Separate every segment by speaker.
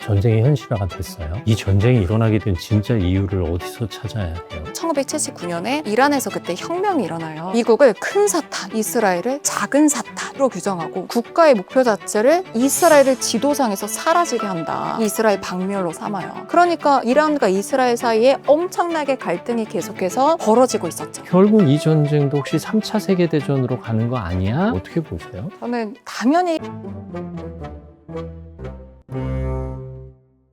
Speaker 1: 전쟁이 현실화가 됐어요. 이 전쟁이 일어나게 된 진짜 이유를 어디서 찾아야 해요?
Speaker 2: 1979년에 이란에서 그때 혁명이 일어나요. 미국을 큰 사탄, 이스라엘을 작은 사탄으로 규정하고 국가의 목표 자체를 이스라엘을 지도상에서 사라지게 한다. 이스라엘 박멸로 삼아요. 그러니까 이란과 이스라엘 사이에 엄청나게 갈등이 계속해서 벌어지고 있었죠.
Speaker 1: 결국 이 전쟁도 혹시 3차 세계대전으로 가는 거 아니야? 어떻게 보세요?
Speaker 2: 저는 당연히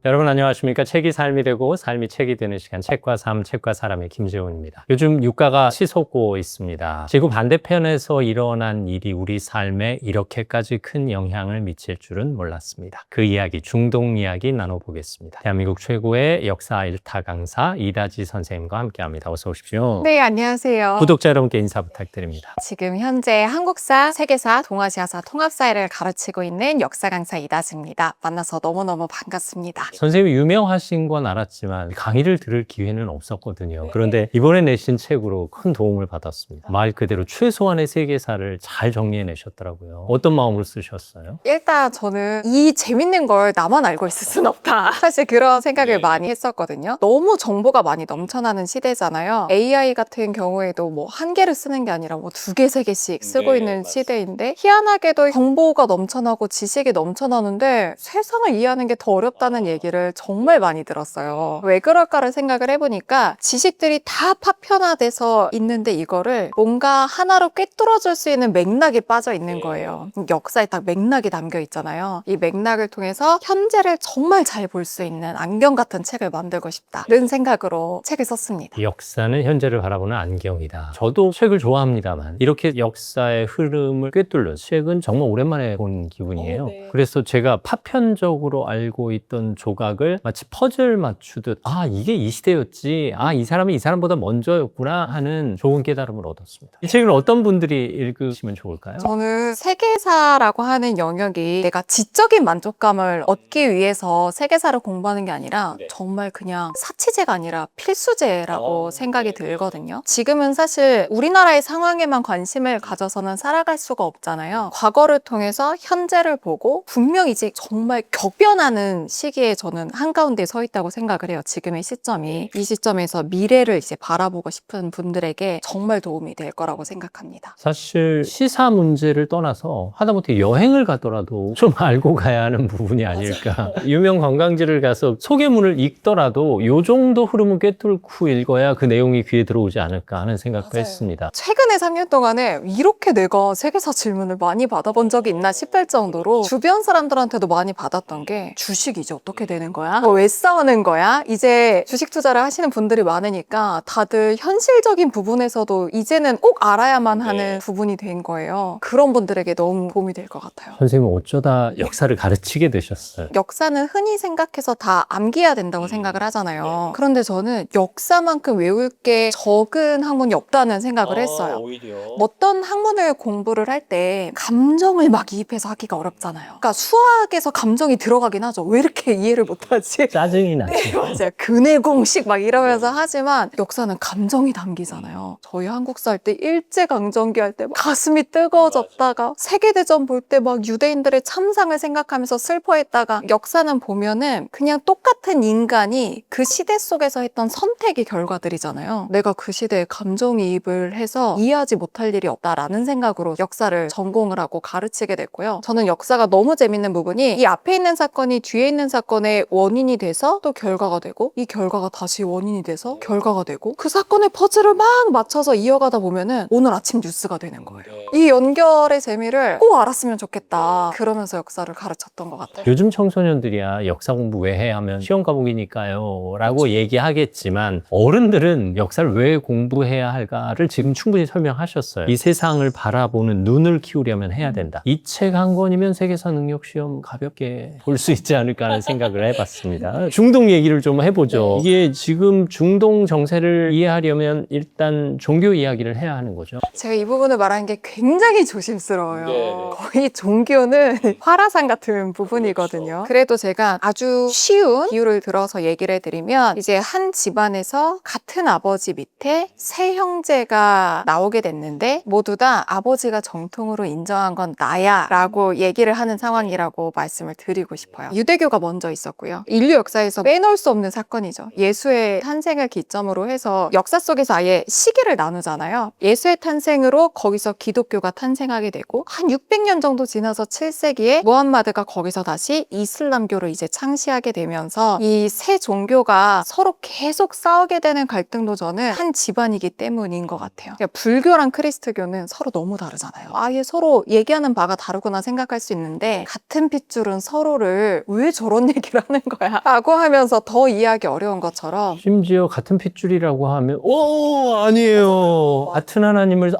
Speaker 1: 여러분 안녕하십니까? 책이 삶이 되고 삶이 책이 되는 시간 책과 삶, 책과 사람의 김재훈입니다. 요즘 유가가 치솟고 있습니다. 지구 반대편에서 일어난 일이 우리 삶에 이렇게까지 큰 영향을 미칠 줄은 몰랐습니다. 그 이야기, 중동 이야기 나눠보겠습니다. 대한민국 최고의 역사 일타 강사 이다지 선생님과 함께합니다. 어서 오십시오.
Speaker 2: 네, 안녕하세요.
Speaker 1: 구독자 여러분께 인사 부탁드립니다.
Speaker 2: 지금 현재 한국사, 세계사, 동아시아사 통합사회를 가르치고 있는 역사 강사 이다지입니다. 만나서 너무너무 반갑습니다.
Speaker 1: 선생님이 유명하신 건 알았지만 강의를 들을 기회는 없었거든요. 그런데 이번에 내신 책으로 큰 도움을 받았습니다. 말 그대로 최소한의 세계사를 잘 정리해내셨더라고요. 어떤 마음으로 쓰셨어요?
Speaker 2: 일단 저는 이 재밌는 걸 나만 알고 있을 순 없다. 사실 그런 생각을 많이 했었거든요. 너무 정보가 많이 넘쳐나는 시대잖아요. AI 같은 경우에도 뭐 한 개를 쓰는 게 아니라 뭐 두 개, 세 개씩 쓰고 있는 시대인데 희한하게도 정보가 넘쳐나고 지식이 넘쳐나는데 세상을 이해하는 게 더 어렵다는 얘기를 정말 많이 들었어요. 왜 그럴까를 생각을 해보니까 지식들이 다 파편화돼서 있는데 이거를 뭔가 하나로 꿰뚫어줄 수 있는 맥락이 빠져 있는 거예요. 역사에 딱 맥락이 담겨 있잖아요. 이 맥락을 통해서 현재를 정말 잘 볼 수 있는 안경 같은 책을 만들고 싶다는 생각으로 책을 썼습니다.
Speaker 1: 역사는 현재를 바라보는 안경이다. 저도 책을 좋아합니다만 이렇게 역사의 흐름을 꿰뚫는 책은 정말 오랜만에 본 기분이에요. 그래서 제가 파편적으로 알고 있던 조각을 마치 퍼즐 맞추듯 이게 이 시대였지, 이 사람이 이 사람보다 먼저였구나 하는 좋은 깨달음을 얻었습니다. 이 책을 어떤 분들이 읽으시면 좋을까요?
Speaker 2: 저는 세계사라고 하는 영역이 내가 지적인 만족감을 얻기 위해서 세계사를 공부하는 게 아니라 정말 그냥 사치제가 아니라 필수제라고 생각이 들거든요. 지금은 사실 우리나라의 상황에만 관심을 가져서는 살아갈 수가 없잖아요. 과거를 통해서 현재를 보고 분명 이제 정말 격변하는 시기에 저는 한가운데 서 있다고 생각을 해요. 지금의 시점이. 이 시점에서 미래를 이제 바라보고 싶은 분들에게 정말 도움이 될 거라고 생각합니다.
Speaker 1: 사실 시사 문제를 떠나서 하다못해 여행을 가더라도 좀 알고 가야 하는 부분이 아닐까. 유명 관광지를 가서 소개문을 읽더라도 이 정도 흐름은 꿰뚫고 읽어야 그 내용이 귀에 들어오지 않을까 하는 생각도 했습니다.
Speaker 2: 최근에 3년 동안에 이렇게 내가 세계사 질문을 많이 받아본 적이 있나 싶을 정도로 주변 사람들한테도 많이 받았던 게 주식 이제 어떻게 되는 거야? 왜 싸우는 거야? 이제 주식 투자를 하시는 분들이 많으니까 다들 현실적인 부분에서도 이제는 꼭 알아야만 하는 부분이 된 거예요. 그런 분들에게 너무 도움이 될 것 같아요.
Speaker 1: 선생님은 어쩌다 역사를 가르치게 되셨어요?
Speaker 2: 역사는 흔히 생각해서 다 암기해야 된다고 생각을 하잖아요. 그런데 저는 역사만큼 외울 게 적은 학문이 없다는 생각을 했어요.
Speaker 1: 오히려.
Speaker 2: 어떤 학문을 공부를 할 때 감정을 막 이입해서 하기가 어렵잖아요. 그러니까 수학에서 감정이 들어가긴 하죠. 왜 이렇게 이해를 못하지?
Speaker 1: 짜증이 나죠.
Speaker 2: 맞아요. 근해공식 막 이러면서 하지만 역사는 감정이 담기잖아요. 저희 한국사 할 때 일제강점기 할 때 가슴이 뜨거워졌다가 세계대전 볼 때 막 유대인들의 참상을 생각하면서 슬퍼했다가 역사는 보면은 그냥 똑같은 인간이 그 시대 속에서 했던 선택의 결과들이잖아요. 내가 그 시대에 감정이입을 해서 이해하지 못할 일이 없다라는 생각으로 역사를 전공을 하고 가르치게 됐고요. 저는 역사가 너무 재밌는 부분이 이 앞에 있는 사건이 뒤에 있는 사건의 원인이 돼서 또 결과가 되고 이 결과가 다시 원인이 돼서 결과가 되고 그 사건의 퍼즐을 막 맞춰서 이어가다 보면은 오늘 아침 뉴스가 되는 거예요. 이 연결의 재미를 꼭 알았으면 좋겠다. 그러면서 역사를 가르쳤던 것 같아요.
Speaker 1: 요즘 청소년들이야 역사 공부 왜 해 하면 시험 과목이니까요 라고 얘기하겠지만 어른들은 역사를 왜 공부해야 할까를 지금 충분히 설명하셨어요. 이 세상을 바라보는 눈을 키우려면 해야 된다. 이 책 한 권이면 세계사 능력 시험 가볍게 볼 수 있지 않을까 하는 생각을 해봤습니다. 중동 얘기를 좀 해보죠. 이게 지금 중동 정세를 이해하려면 일단 종교 이야기를 해야 하는 거죠.
Speaker 2: 제가 이 부분을 말하는 게 굉장히 조심스러워요. 거의 종교는 화라산 같은 부분이거든요. 그래도 제가 아주 쉬운 비유를 들어서 얘기를 해드리면 이제 한 집안에서 같은 아버지 밑에 세 형제가 나오게 됐는데 모두 다 아버지가 정통으로 인정한 건 나야 라고 얘기를 하는 상황이라고 말씀을 드리고 싶어요. 유대교가 먼저 있었어요. 있었고요. 인류 역사에서 빼놓을 수 없는 사건이죠. 예수의 탄생을 기점으로 해서 역사 속에서 아예 시기를 나누잖아요. 예수의 탄생으로 거기서 기독교가 탄생하게 되고 한 600년 정도 지나서 7세기에 무함마드가 거기서 다시 이슬람교를 이제 창시하게 되면서 이 세 종교가 서로 계속 싸우게 되는 갈등도 저는 한 집안이기 때문인 것 같아요. 그러니까 불교랑 크리스트교는 서로 너무 다르잖아요. 아예 서로 얘기하는 바가 다르구나 생각할 수 있는데 같은 핏줄은 서로를 왜 저런 얘기를 하는 거야? 라고 하면서 더 이해하기 어려운 것처럼
Speaker 1: 심지어 같은 핏줄이라고 하면 아니에요. 같은 하나님을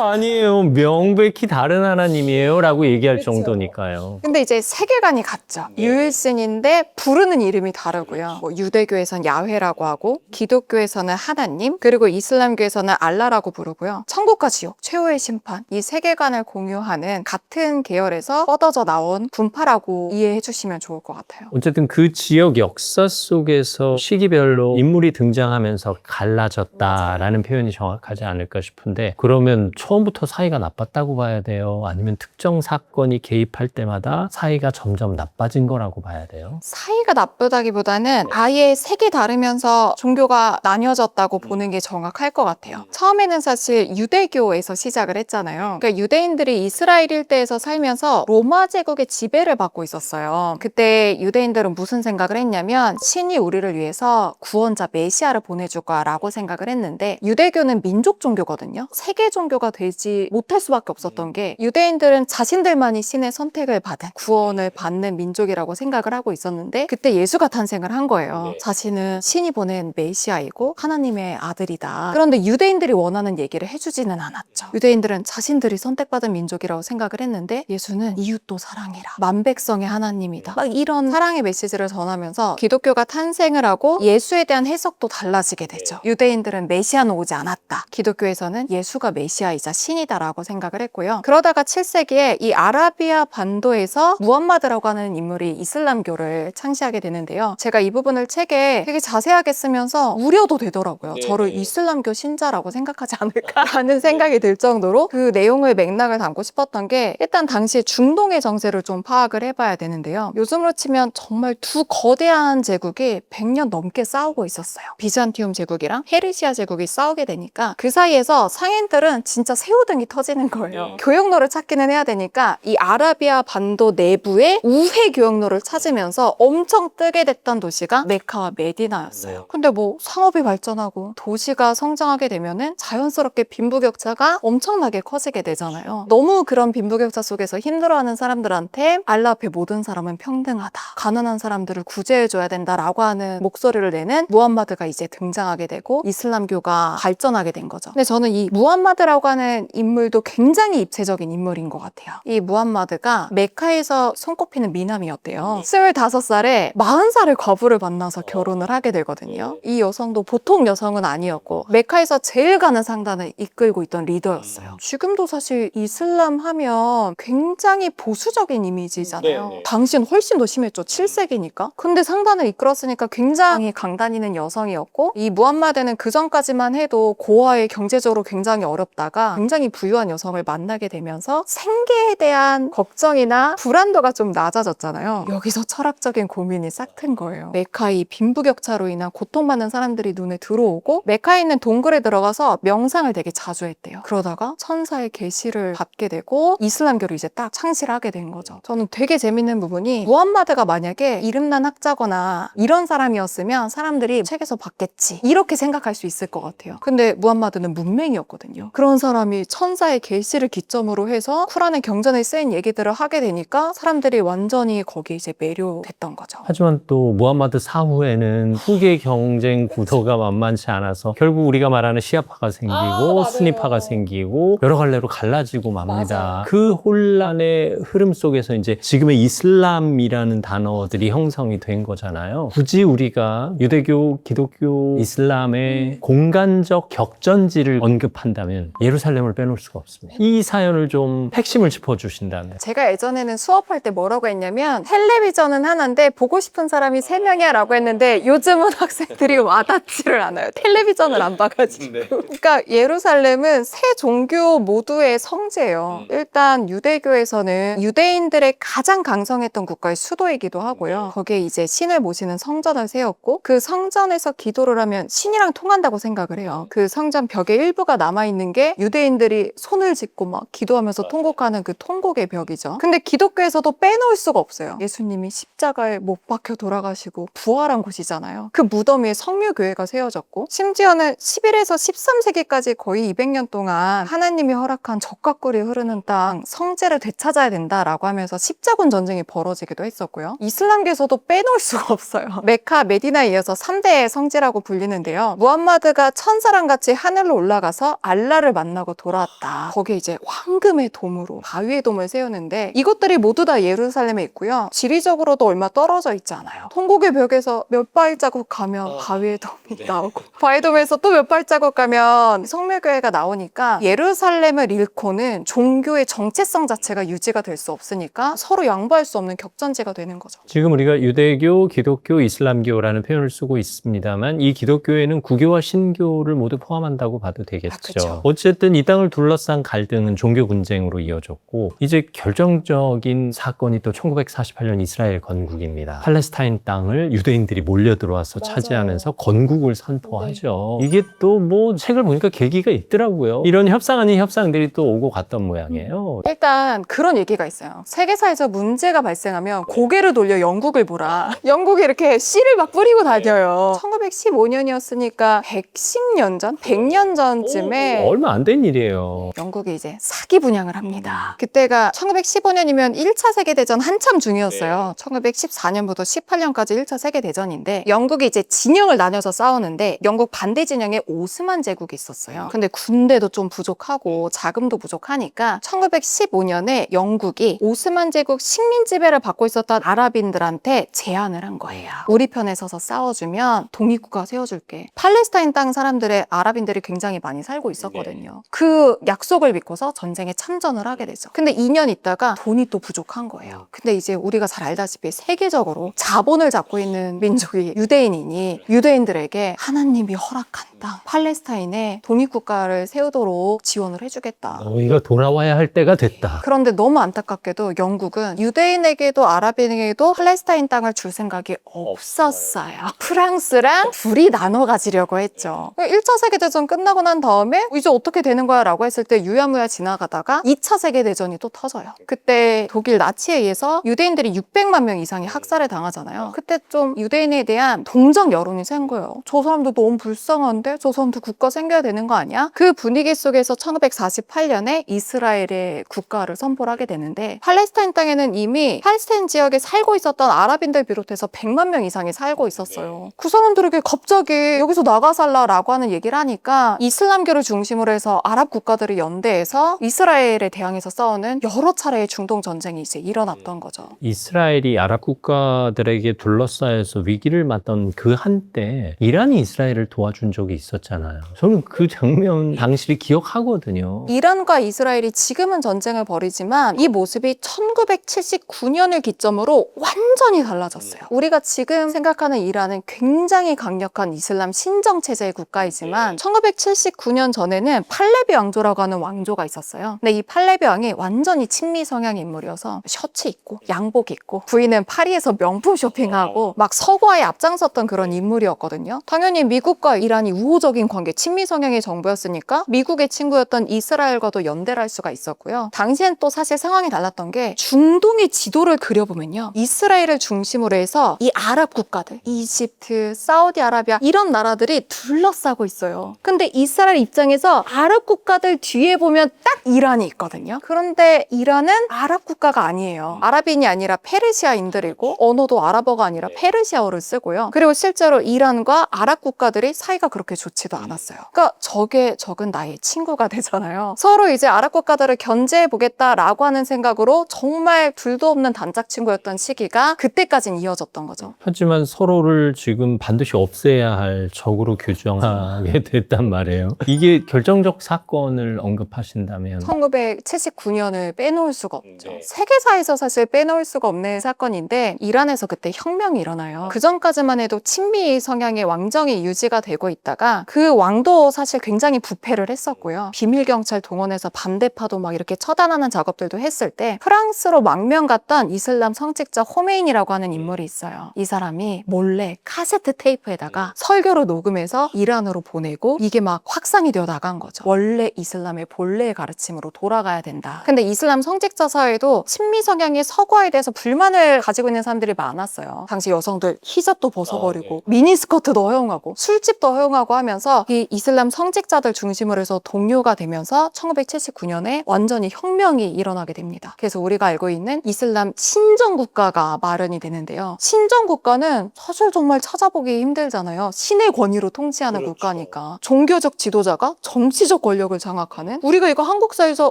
Speaker 1: 아니에요. 명백히 다른 하나님이에요. 라고 얘기할 정도니까요.
Speaker 2: 근데 이제 세계관이 같죠. 유일신인데 부르는 이름이 다르고요. 뭐 유대교에서는 야훼라고 하고 기독교에서는 하나님 그리고 이슬람교에서는 알라라고 부르고요. 천국과 지옥, 최후의 심판 이 세계관을 공유하는 같은 계열에서 뻗어져 나온 분파라고 이해해 주시면 좋을 것 같아요.
Speaker 1: 어쨌든 그 지역 역사 속에서 시기별로 인물이 등장하면서 갈라졌다라는 표현이 정확하지 않을까 싶은데 그러면 처음부터 사이가 나빴다고 봐야 돼요? 아니면 특정 사건이 개입할 때마다 사이가 점점 나빠진 거라고 봐야 돼요?
Speaker 2: 사이가 나쁘다기보다는 아예 색이 다르면서 종교가 나뉘어졌다고 보는 게 정확할 것 같아요. 처음에는 사실 유대교에서 시작을 했잖아요. 그러니까 유대인들이 이스라엘 일대에서 살면서 로마 제국의 지배를 받고 있었어요. 그때 유대인들은 무슨 생각을 했냐면 신이 우리를 위해서 구원자 메시아를 보내줄 거야 라고 생각을 했는데 유대교는 민족 종교거든요. 세계 종교가 되지 못할 수밖에 없었던 게 유대인들은 자신들만이 신의 선택을 받은 구원을 받는 민족이라고 생각을 하고 있었는데 그때 예수가 탄생을 한 거예요. 자신은 신이 보낸 메시아이고 하나님의 아들이다. 그런데 유대인들이 원하는 얘기를 해주지는 않았죠. 유대인들은 자신들이 선택받은 민족이라고 생각을 했는데 예수는 이웃도 사랑해라. 만백성의 하나님이다. 막 이런 사랑의 메시지를 전하면서 기독교가 탄생을 하고 예수에 대한 해석도 달라지게 되죠. 유대인들은 메시아는 오지 않았다. 기독교에서는 예수가 메시아이자 신이다라고 생각을 했고요. 그러다가 7세기에 이 아라비아 반도에서 무함마드라고 하는 인물이 이슬람교를 창시하게 되는데요. 제가 이 부분을 책에 되게 자세하게 쓰면서 우려도 되더라고요. 저를 이슬람교 신자라고 생각하지 않을까라는 생각이 들 정도로 그 내용을 맥락을 담고 싶었던 게 일단 당시 중동의 정세를 좀 파악을 해봐야 되는데요. 요즘으로 치면 정말 두 거대한 제국이 100년 넘게 싸우고 있었어요. 비잔티움 제국이랑 헤르시아 제국이 싸우게 되니까 그 사이에서 상인들은 진짜 새우등이 터지는 거예요. 교역로를 찾기는 해야 되니까 이 아라비아 반도 내부에 우회 교역로를 찾으면서 엄청 뜨게 됐던 도시가 메카와 메디나였어요. 근데 뭐 상업이 발전하고 도시가 성장하게 되면은 자연스럽게 빈부격차가 엄청나게 커지게 되잖아요. 너무 그런 빈부격차 속에서 힘들어하는 사람들한테 알라 앞에 모든 사람은 평등하다. 가난한 사람들을 구제해줘야 된다라고 하는 목소리를 내는 무함마드가 이제 등장하게 되고 이슬람교가 발전하게 된 거죠. 근데 저는 이 무함마드라고 하는 인물도 굉장히 입체적인 인물인 것 같아요. 이 무함마드가 메카에서 손꼽히는 미남이었대요. 25살에 40살의 과부를 만나서 결혼을 하게 되거든요. 이 여성도 보통 여성은 아니었고 메카에서 제일 가는 상단을 이끌고 있던 리더였어요. 지금도 사실 이슬람 하면 굉장히 보수적인 이미지잖아요. 당시는 훨씬 더 심했죠. 7세기니까. 근데 상단을 이끌었으니까 굉장히 강다니는 여성이었고 이 무함마드는 그 전까지만 해도 고아에 경제적으로 굉장히 어렵다가 굉장히 부유한 여성을 만나게 되면서 생계에 대한 걱정이나 불안도가 좀 낮아졌잖아요. 여기서 철학적인 고민이 싹 튼 거예요. 메카의 빈부격차로 인한 고통받는 사람들이 눈에 들어오고 메카에 있는 동굴에 들어가서 명상을 되게 자주 했대요. 그러다가 천사의 계시를 받게 되고 이슬람교를 이제 딱 창시를 하게 된 거죠. 저는 되게 재밌는 부분이 무함마드가 만약에 이름난 학자거나 이런 사람이었으면 사람들이 책에서 봤겠지 이렇게 생각할 수 있을 것 같아요. 근데 무함마드는 문맹이었거든요. 그런 사람이 천사의 계시를 기점으로 해서 쿠란의 경전에 쓰인 얘기들을 하게 되니까 사람들이 완전히 거기에 이제 매료됐던 거죠.
Speaker 1: 하지만 또 무함마드 사후에는 후계 경쟁 구도가 만만치 않아서 결국 우리가 말하는 시아파가 생기고 수니파가 생기고 여러 갈래로 갈라지고 맙니다.
Speaker 2: 맞아요.
Speaker 1: 그 혼란의 흐름 속에서 이제 지금의 이슬람이라는 단어들이 형성이 된 거잖아요. 굳이 우리가 유대교, 기독교, 이슬람의 공간적 격전지를 언급한다면 예루살렘을 빼놓을 수가 없습니다. 이 사연을 좀 핵심을 짚어주신다면.
Speaker 2: 제가 예전에는 수업할 때 뭐라고 했냐면 텔레비전은 하나인데 보고 싶은 사람이 3명이야 라고 했는데 요즘은 학생들이 와닿지를 않아요. 텔레비전을 안 봐가지고. 그러니까 예루살렘은 세 종교 모두의 성지예요. 일단 유대교에서는 유대인들의 가장 강성했던 국가의 수도이기도 세우기도 하고요. 거기에 이제 신을 모시는 성전을 세웠고 그 성전에서 기도를 하면 신이랑 통한다고 생각을 해요. 그 성전 벽의 일부가 남아있는 게 유대인들이 손을 짚고 막 기도하면서 통곡하는 그 통곡의 벽이죠. 근데 기독교에서도 빼놓을 수가 없어요. 예수님이 십자가에 못 박혀 돌아가시고 부활한 곳이잖아요. 그 무덤 위에 성묘교회가 세워졌고 심지어는 11에서 13세기까지 거의 200년 동안 하나님이 허락한 젖과 꿀이 흐르는 땅 성제를 되찾아야 된다라고 하면서 십자군 전쟁이 벌어지기도 했었고요. 이슬람계에서도 빼놓을 수가 없어요. 메카, 메디나에 이어서 3대의 성지라고 불리는데요. 무함마드가 천사랑 같이 하늘로 올라가서 알라를 만나고 돌아왔다. 거기에 이제 황금의 돔으로 바위의 돔을 세우는데 이것들이 모두 다 예루살렘에 있고요. 지리적으로도 얼마 떨어져 있지 않아요. 통곡의 벽에서 몇 발자국 가면 바위의 돔이 나오고 바위의 돔에서 또 몇 발자국 가면 성묘교회가 나오니까 예루살렘을 잃고는 종교의 정체성 자체가 유지가 될 수 없으니까 서로 양보할 수 없는 격전지가 되는 거죠.
Speaker 1: 지금 우리가 유대교, 기독교, 이슬람교라는 표현을 쓰고 있습니다만 이 기독교에는 구교와 신교를 모두 포함한다고 봐도 되겠죠.
Speaker 2: 그쵸.
Speaker 1: 어쨌든 이 땅을 둘러싼 갈등은 종교 분쟁으로 이어졌고 이제 결정적인 사건이 또 1948년 이스라엘 건국입니다. 팔레스타인 땅을 유대인들이 몰려 들어와서
Speaker 2: 맞아요.
Speaker 1: 차지하면서 건국을 선포하죠. 이게 또 뭐 책을 보니까 계기가 있더라고요. 이런 협상 아닌 협상들이 또 오고 갔던 모양이에요.
Speaker 2: 일단 그런 얘기가 있어요. 세계사에서 문제가 발생하면 고개를 돌려 영국을 보라. 영국이 이렇게 씨를 막 뿌리고 다녀요. 1915년이었으니까 110년 전? 100년 전쯤에
Speaker 1: 얼마 안 된 일이에요.
Speaker 2: 영국이 이제 사기 분양을 합니다. 그때가 1915년이면 1차 세계대전 한참 중이었어요. 1914년부터 18년까지 1차 세계대전인데 영국이 이제 진영을 나눠서 싸우는데 영국 반대 진영에 오스만 제국이 있었어요. 근데 군대도 좀 부족하고 자금도 부족하니까 1915년에 영국이 오스만 제국 식민 지배를 받고 있었던 아랍인들한테 제안을 한 거예요. 우리 편에 서서 싸워주면 독립국가 세워줄게. 팔레스타인 땅 사람들의 아랍인들이 굉장히 많이 살고 있었거든요. 그 약속을 믿고서 전쟁에 참전을 하게 되죠. 근데 2년 있다가 돈이 또 부족한 거예요. 근데 이제 우리가 잘 알다시피 세계적으로 자본을 잡고 있는 민족이 유대인이니 유대인들에게 하나님이 허락한 땅 팔레스타인에 독립국가를 세우도록 지원을 해주겠다.
Speaker 1: 너희가 돌아와야 할 때가 됐다.
Speaker 2: 그런데 너무 안타깝게도 영국은 유대인에게도 아랍인에게도 팔레스타인 땅을 줄 생각이 없었어요. 프랑스랑 둘이 나눠 가지려고 했죠. 1차 세계대전 끝나고 난 다음에 이제 어떻게 되는 거야 라고 했을 때 유야무야 지나가다가 2차 세계대전이 또 터져요. 그때 독일 나치에 의해서 유대인들이 600만 명 이상이 학살을 당하잖아요. 그때 좀 유대인에 대한 동정 여론이 생 거예요. 저 사람들 너무 불쌍한데 저 사람들 국가 생겨야 되는 거 아니야? 그 분위기 속에서 1948년에 이스라엘의 국가를 선포를 하게 되는데 팔레스타인 땅에는 이미 팔레스타인 지역에 살고 있었던 아랍인들 비롯해서 100만 명 이상이 살고 있었어요. 그 사람들에게 갑자기 여기서 나가 살라라고 하는 얘기를 하니까 이슬람교를 중심으로 해서 아랍 국가들이 연대해서 이스라엘에 대항해서 싸우는 여러 차례의 중동 전쟁이 이제 일어났던 거죠.
Speaker 1: 이스라엘이 아랍 국가들에게 둘러싸여서 위기를 맞던 그 한때 이란이 이스라엘을 도와준 적이 있었잖아요. 저는 그 장면 당시를 기억하거든요.
Speaker 2: 이란과 이스라엘이 지금은 전쟁을 벌이지만 이 모습이 1979년을 기점으로 완전히 달라졌어요. 우리가 지금 생각하는 이란은 굉장히 강력한 이슬람 신정체제의 국가이지만 1979년 전에는 팔레비 왕조라고 하는 왕조가 있었어요. 근데 이 팔레비 왕이 완전히 친미 성향의 인물이어서 셔츠 입고 양복 입고 부인은 파리에서 명품 쇼핑하고 막 서구화에 앞장섰던 그런 인물이었거든요. 당연히 미국과 이란이 우호적인 관계, 친미 성향의 정부였으니까 미국의 친구였던 이스라엘과도 연대를 할 수가 있었고요. 당시엔 또 사실 상황이 달랐던 게 중동의 지도를 그려보면요. 이스라엘을 중심으로 해서 이 아랍 국가들, 이집트, 사우디아라비아 이런 나라들이 둘러싸고 있어요. 근데 이스라엘 입장에서 아랍 국가들 뒤에 보면 딱 이란이 있거든요. 그런데 이란은 아랍 국가가 아니에요. 아랍인이 아니라 페르시아인들이고 언어도 아랍어가 아니라 페르시아어를 쓰고요. 그리고 실제로 이란과 아랍 국가들이 사이가 그렇게 좋지도 않았어요. 그러니까 적은 나의 친구가 되잖아요. 서로 이제 아랍 국가들을 견제해보겠다라고 하는 생각으로 정말 둘도 없는 단짝 친구였던 시기가 그때까진 이어졌던 거죠.
Speaker 1: 하지만 서로를 지금 반드시 없애야 할 적으로 규정하게 됐단 말이에요. 이게 결정적 사건을 언급하신다면
Speaker 2: 1979년을 빼놓을 수가 없죠. 세계사에서 사실 빼놓을 수가 없는 사건인데 이란에서 그때 혁명이 일어나요. 그 전까지만 해도 친미 성향의 왕정이 유지가 되고 있다가 그 왕도 사실 굉장히 부패를 했었고요. 비밀경찰 동원해서 반대파도 막 이렇게 처단하는 작업들도 했을 때 프랑스로 망명 갔던 이슬람 성직자 호메인이라고 하는 인물이 있어요. 이 사람이 몰래 카세트 테이프에다가 설교로 녹음해서 이란으로 보내고 이게 막 확산이 되어 나간 거죠. 원래 이슬람의 본래의 가르침으로 돌아가야 된다. 근데 이슬람 성직자 사회도 친미 성향의 서구화에 대해서 불만을 가지고 있는 사람들이 많았어요. 당시 여성들 히잡도 벗어버리고 미니스커트도 허용하고 술집도 허용하고 하면서 이 이슬람 성직자들 중심으로 해서 동요가 되면서 1979년에 완전히 혁명이 일어나게 됩니다. 그래서 우리가 알고 있는 이슬람 신정국가가 마련이 되는데요. 신정국가는 사실 정말 찾아보기 힘들잖아요. 신의 권위로 통치하는 국가니까. 종교적 지도자가 정치적 권력을 장악하는, 우리가 이거 한국사에서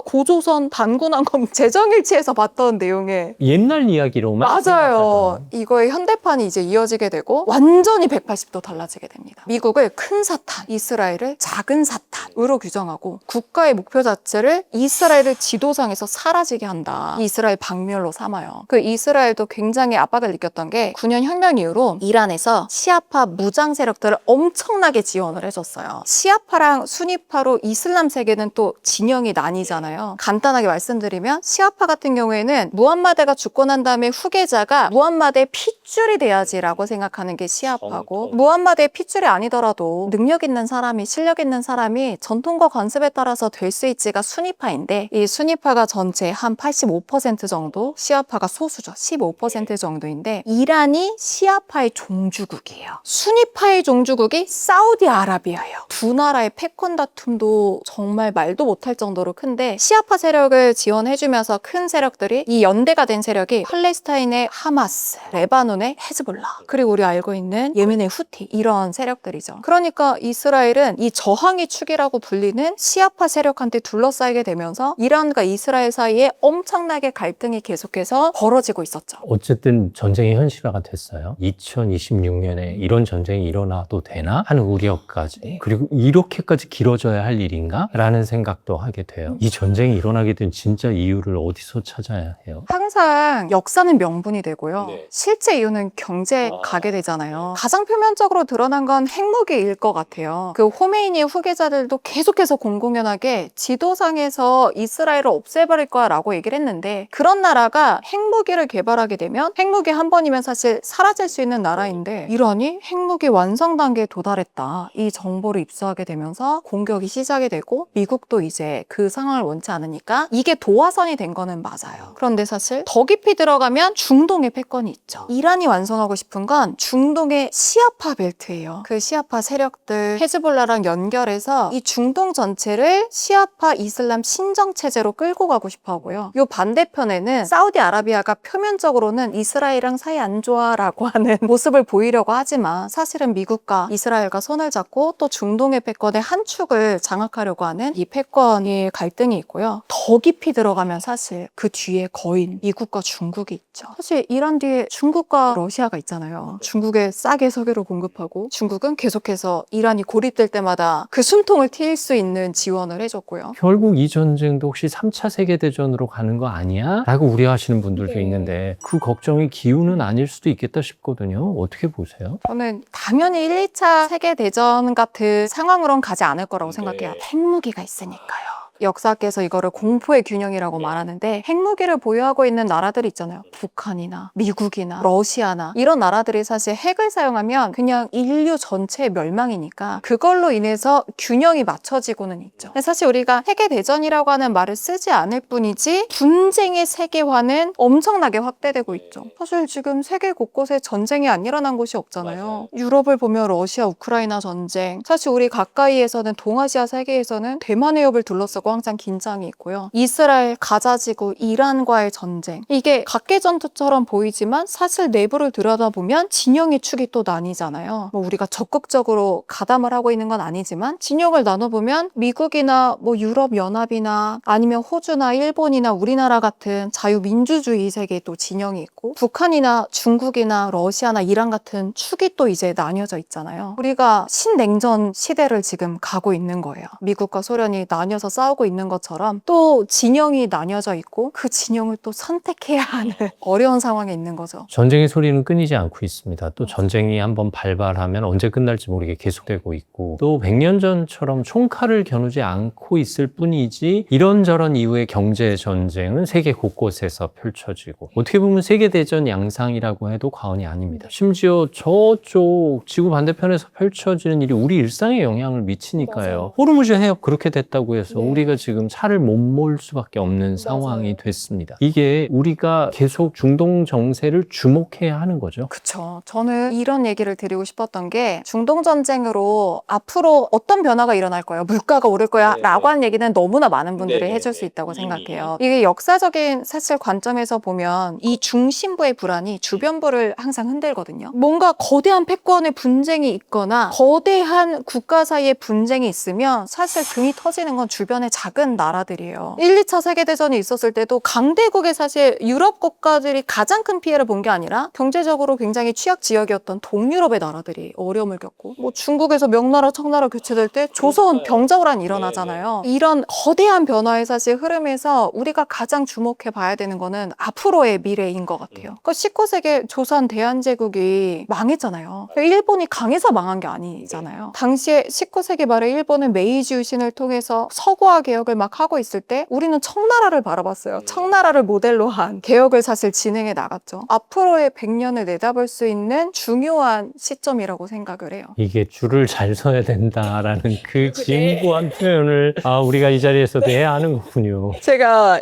Speaker 2: 고조선 단군왕검 제정일치에서 봤던 내용의
Speaker 1: 옛날 이야기로만
Speaker 2: 맞아요. 이거의 현대판이 이제 이어지게 되고 완전히 180도 달라지게 됩니다. 미국을 큰 사탄, 이스라엘을 작은 사탄으로 규정하고 국가의 목표 자체를 이스라엘을 지도상에서 사라지게 한다. 이스라엘 박멸로 삼아요. 그 이스라엘도 굉장히 압박을 느꼈던 게 9년 혁명 이후로 이란에서 시아파 무장 세력들을 엄청나게 지원을 해줬어요. 시아파랑 수니파로 이슬람 세계는 또 진영이 나뉘잖아요. 간단하게 말씀드리면 시아파 같은 경우에는 무함마드가 죽고 난 다음에 후계자가 무함마드의 핏줄이 돼야지라고 생각하는 게 시아파고, 무함마드의 핏줄이 아니더라도 능력 있는 사람이, 실력 있는 사람이 전통과 관습에 따라서 될 수 있지가 수니파인데, 이 수니파가 전체 한 85% 정도, 시아파가 소수죠. 15% 정도인데 이란이 시아파의 종주국이에요. 수니파의 종주국이 사우디아라비아예요. 두 나라의 패권 다툼도 정말 말도 못할 정도로 큰데, 시아파 세력을 지원해주면서 큰 세력들이, 이 연대가 된 세력이 팔레스타인의 하마스, 레바논의 헤즈볼라, 그리고 우리 알고 있는 예멘의 후티, 이런 세력들이죠. 그러니까 이스라엘은 이 저항의 축이라고 불리는 시아파 세력한테 둘러싸이게 되면서 이란과 이스라엘 사이에 엄청나게 갈등이 계속해서 벌어지고 있었죠.
Speaker 1: 어쨌든 전쟁이 현실화가 됐어요. 2026년에 이런 전쟁이 일어나도 되나 하는 우려까지, 그리고 이렇게까지 길어져야 할 일인가? 라는 생각도 하게 돼요. 이 전쟁이 일어나게 된 진짜 이유를 어디서 찾아야 해요?
Speaker 2: 항상 역사는 명분이 되고요. 실제 이유는 경제에 가게 되잖아요. 가장 표면적으로 드러난 건 핵무기일 것 같아요. 그 호메이니의 후계자들도 계속해서 공공연하게 지도상에서 이스라엘을 없애버릴 거야 라고 얘기를 했는데, 그런 나라가 핵무기를 개발하게 되면, 핵무기 한 번이면 사실 사라질 수 있는 나라인데 이란이 핵무기 완성 단계에 도달했다, 이 정보를 입수하게 되면서 공격이 시작이 되고, 미국도 이제 그 상황을 원치 않으니까 이게 도화선이 된 거는 맞아요. 그런데 사실 더 깊이 들어가면 중동의 패권이 있죠. 이란이 완성하고 싶은 건 중동의 시아파 벨트예요. 그 시아파 세력들 헤즈볼라랑 연결해서 이 중동 전체를 시아파 이슬람 신정 체제로 끌고 가고 싶어 하고요. 요 반대편에는 사우디아라비아가 표면적으로는 이스라엘이랑 사이 안 좋아라고 하는 모습을 보이려고 하지만 사실은 미국과 이스라엘과 손을 잡고 또 중동의 패권의 한 축을 장악하려고 하는 이 패권의 갈등이 있고요. 더 깊이 들어가면 사실 그 뒤에 거인 미국과 중국이 있죠. 사실 이란 뒤에 중국과 러시아가 있잖아요. 중국에 싸게 석유를 공급하고, 중국은 계속해서 이란이 고립될 때마다 그 숨통을 트일 수 있는 지원을 해줬고요.
Speaker 1: 결국 이 전쟁도 혹시 3차 세계대전으로 가는 거 아니야? 라고 우려하시는 분들도 있는데 그 걱정이 기우는 아닐 수도 있겠다 싶거든요. 어떻게 보세요?
Speaker 2: 저는 당연히 1, 2차 세계대전 같은 상황으로는 가지 않을 거라고 생각해요. 핵무기가 있으니까요. 역사학에서 이거를 공포의 균형이라고 말하는데, 핵무기를 보유하고 있는 나라들이 있잖아요. 북한이나 미국이나 러시아나 이런 나라들이 사실 핵을 사용하면 그냥 인류 전체의 멸망이니까 그걸로 인해서 균형이 맞춰지고는 있죠. 근데 사실 우리가 세계대전이라고 하는 말을 쓰지 않을 뿐이지 분쟁의 세계화는 엄청나게 확대되고 있죠. 사실 지금 세계 곳곳에 전쟁이 안 일어난 곳이 없잖아요. 유럽을 보면 러시아, 우크라이나 전쟁, 사실 우리 가까이에서는 동아시아 세계에서는 대만 해협을 둘러싸고 항상 긴장이 있고요. 이스라엘, 가자지구, 이란과의 전쟁, 이게 각계전투처럼 보이지만 사실 내부를 들여다보면 진영의 축이 또 나뉘잖아요. 뭐 우리가 적극적으로 가담을 하고 있는 건 아니지만 진영을 나눠보면 미국이나 뭐 유럽연합이나 아니면 호주나 일본이나 우리나라 같은 자유민주주의 세계에 또 진영이 있고, 북한이나 중국이나 러시아나 이란 같은 축이 또 이제 나뉘어져 있잖아요. 우리가 신냉전 시대를 지금 가고 있는 거예요. 미국과 소련이 나뉘어서 싸우고 하고 있는 것처럼 또 진영이 나뉘어져 있고 그 진영을 또 선택해야 하는 어려운 상황에 있는 거죠.
Speaker 1: 전쟁의 소리는 끊이지 않고 있습니다. 또 전쟁이 한번 발발하면 언제 끝날지 모르게 계속되고 있고 또 100년 전처럼 총칼을 겨누지 않고 있을 뿐이지 이런저런 이유의 경제 전쟁은 세계 곳곳에서 펼쳐지고 어떻게 보면 세계대전 양상이라고 해도 과언이 아닙니다. 심지어 저쪽 지구 반대편에서 펼쳐지는 일이 우리 일상에 영향을 미치니까요.
Speaker 2: 맞아요.
Speaker 1: 호르무즈 해협 그렇게 됐다고 해서
Speaker 2: 네.
Speaker 1: 우리가 지금 차를 못 몰 수밖에 없는 상황이 됐습니다. 이게 우리가 계속 중동 정세를 주목해야 하는 거죠.
Speaker 2: 그쵸. 저는 이런 얘기를 드리고 싶었던 게 중동 전쟁으로 앞으로 어떤 변화가 일어날 거야, 물가가 오를 거야 라고 하는 얘기는 너무나 많은 분들이 해줄 수 있다고 생각해요. 이게 역사적인 사실 관점에서 보면 이 중심부의 불안이 주변부를 항상 흔들거든요. 뭔가 거대한 패권의 분쟁이 있거나 거대한 국가 사이의 분쟁이 있으면 사실 등이 터지는 건 주변의 작은 나라들이에요. 1, 2차 세계대전이 있었을 때도 강대국의 사실 유럽 국가들이 가장 큰 피해를 본 게 아니라 경제적으로 굉장히 취약 지역이었던 동유럽의 나라들이 어려움을 겪고 뭐 중국에서 명나라 청나라 교체될 때 조선 병자호란 일어나잖아요. 이런 거대한 변화의 사실 흐름에서 우리가 가장 주목해 봐야 되는 거는 앞으로의 미래인 것 같아요. 그 19세기 조선 대한제국이 망했잖아요. 일본이 강해서 망한 게 아니잖아요. 당시에 19세기 말에 일본은 메이지 유신을 통해서 서구화 개혁을 막 하고 있을 때 우리는 청나라를 바라봤어요. 청나라를 모델로 한 개혁을 사실 진행해 나갔죠. 앞으로의 100년을 내다볼 수 있는 중요한 시점이라고 생각을 해요.
Speaker 1: 이게 줄을 잘 서야 된다라는 그 진부한 표현을 우리가 이 자리에서도 해야 하는 거군요.
Speaker 2: 제가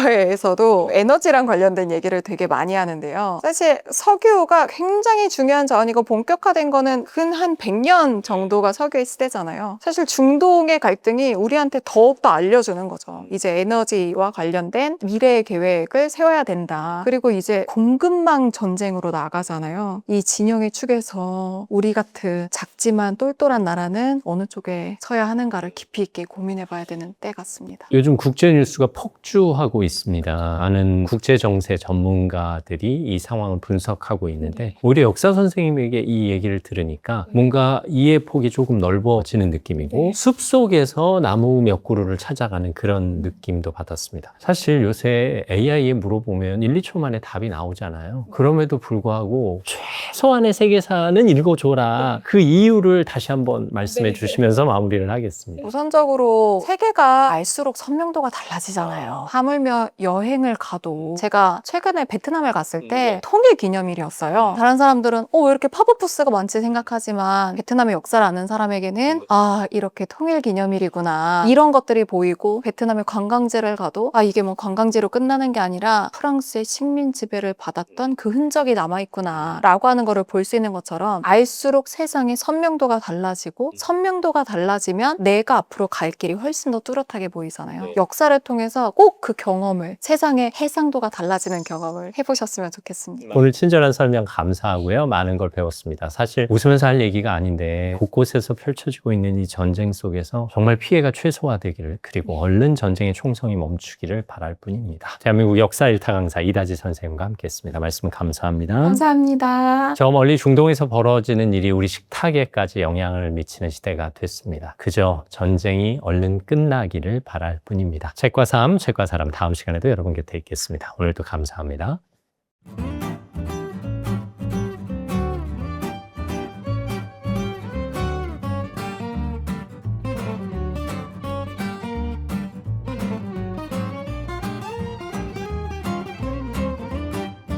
Speaker 2: 통합사회에서도 에너지랑 관련된 얘기를 되게 많이 하는데요. 사실 석유가 굉장히 중요한 자원이고 본격화된 거는 근 한 100년 정도가 석유의 시대잖아요. 사실 중동의 갈등이 우리한테 더욱더 알려주는 거죠. 이제 에너지와 관련된 미래의 계획을 세워야 된다. 그리고 이제 공급망 전쟁으로 나가잖아요. 이 진영의 축에서 우리 같은 작지만 똘똘한 나라는 어느 쪽에 서야 하는가를 깊이 있게 고민해 봐야 되는 때 같습니다.
Speaker 1: 요즘 국제 뉴스가 폭주하고 있습니다. 많은 국제 정세 전문가들이 이 상황을 분석하고 있는데 오히려 역사 선생님에게 이 얘기를 들으니까 뭔가 이해 폭이 조금 넓어지는 느낌이고 숲속에서 나무 몇 그루를 찾아가는 그런 느낌도 받았습니다. 사실 요새 AI에 물어보면 1, 2초 만에 답이 나오잖아요. 그럼에도 불구하고 최소한의 세계사는 읽어줘라. 그 이유를 다시 한번 말씀해 주시면서 마무리를 하겠습니다.
Speaker 2: 우선적으로 세계가 알수록 선명도가 달라지잖아요. 하물며 여행을 가도 제가 최근에 베트남을 갔을 때 통일 기념일이었어요. 다른 사람들은 왜 이렇게 팝업부스가 많지 생각하지만 베트남의 역사를 아는 사람에게는 이렇게 통일 기념일이구나 이런 것들이 보이고 베트남의 관광지를 가도 이게 뭐 관광지로 끝나는 게 아니라 프랑스의 식민 지배를 받았던 그 흔적이 남아있구나 라고 하는 거를 볼 수 있는 것처럼 알수록 세상의 선명도가 달라지고 선명도가 달라지면 내가 앞으로 갈 길이 훨씬 더 뚜렷하게 보이잖아요. 역사를 통해서 꼭 그 경험을 세상의 해상도가 달라지는 경험을 해보셨으면 좋겠습니다.
Speaker 1: 오늘 친절한 설명 감사하고요. 많은 걸 배웠습니다. 사실 웃으면서 할 얘기가 아닌데 곳곳에서 펼쳐지고 있는 이 전쟁 속에서 정말 피해가 최소화되기를 그리고 얼른 전쟁의 총성이 멈추기를 바랄 뿐입니다. 대한민국 역사 일타 강사 이다지 선생님과 함께했습니다. 말씀 감사합니다.
Speaker 2: 감사합니다.
Speaker 1: 저 멀리 중동에서 벌어지는 일이 우리 식탁에까지 영향을 미치는 시대가 됐습니다. 그저 전쟁이 얼른 끝나기를 바랄 뿐입니다. 책과 삶, 책과 사람 다음 시간에도 여러분 곁에 있겠습니다. 오늘도 감사합니다.